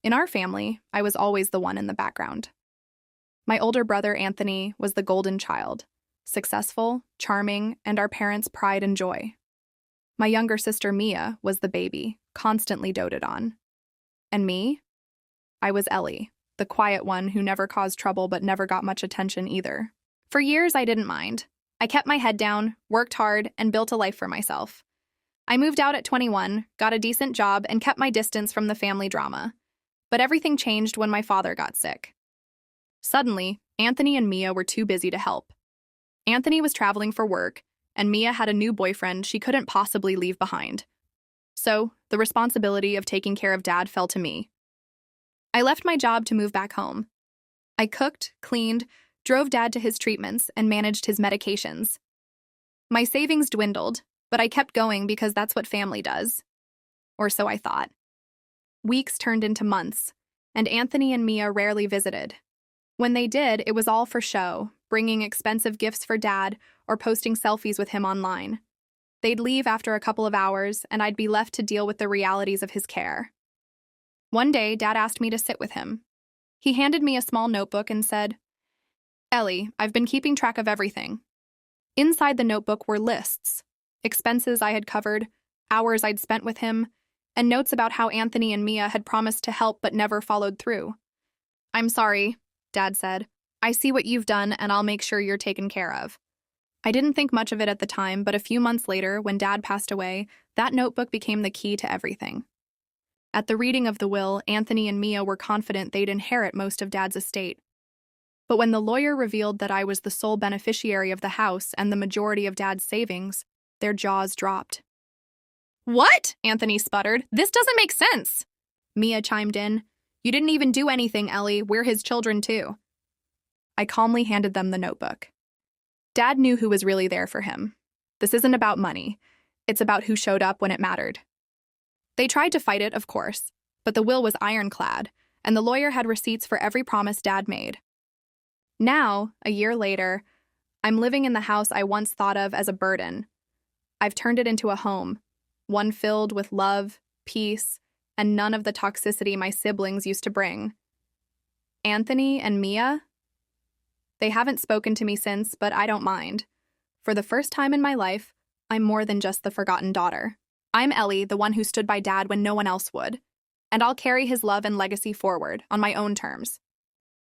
In our family, I was always the one in the background. My older brother, Anthony, was the golden child, successful, charming, and our parents' pride and joy. My younger sister, Mia, was the baby, constantly doted on. And me? I was Ellie, the quiet one who never caused trouble but never got much attention either. For years, I didn't mind. I kept my head down, worked hard, and built a life for myself. I moved out at 21, got a decent job, and kept my distance from the family drama. But everything changed when my father got sick. Suddenly, Anthony and Mia were too busy to help. Anthony was traveling for work, and Mia had a new boyfriend she couldn't possibly leave behind. So, the responsibility of taking care of Dad fell to me. I left my job to move back home. I cooked, cleaned, drove Dad to his treatments, and managed his medications. My savings dwindled, but I kept going because that's what family does. Or so I thought. Weeks turned into months, and Anthony and Mia rarely visited. When they did, it was all for show, bringing expensive gifts for Dad or posting selfies with him online. They'd leave after a couple of hours, and I'd be left to deal with the realities of his care. One day, Dad asked me to sit with him. He handed me a small notebook and said, "Ellie, I've been keeping track of everything." Inside the notebook were lists, expenses I had covered, hours I'd spent with him, and notes about how Anthony and Mia had promised to help but never followed through. "I'm sorry," Dad said. "I see what you've done, and I'll make sure you're taken care of." I didn't think much of it at the time, but a few months later, when Dad passed away, that notebook became the key to everything. At the reading of the will, Anthony and Mia were confident they'd inherit most of Dad's estate. But when the lawyer revealed that I was the sole beneficiary of the house and the majority of Dad's savings, their jaws dropped. "What?" Anthony sputtered. "This doesn't make sense." Mia chimed in. "You didn't even do anything, Ellie. We're his children, too." I calmly handed them the notebook. Dad knew who was really there for him. This isn't about money. It's about who showed up when it mattered. They tried to fight it, of course, but the will was ironclad, and the lawyer had receipts for every promise Dad made. Now, a year later, I'm living in the house I once thought of as a burden. I've turned it into a home, one filled with love, peace, and none of the toxicity my siblings used to bring. Anthony and Mia? They haven't spoken to me since, but I don't mind. For the first time in my life, I'm more than just the forgotten daughter. I'm Ellie, the one who stood by Dad when no one else would. And I'll carry his love and legacy forward on my own terms.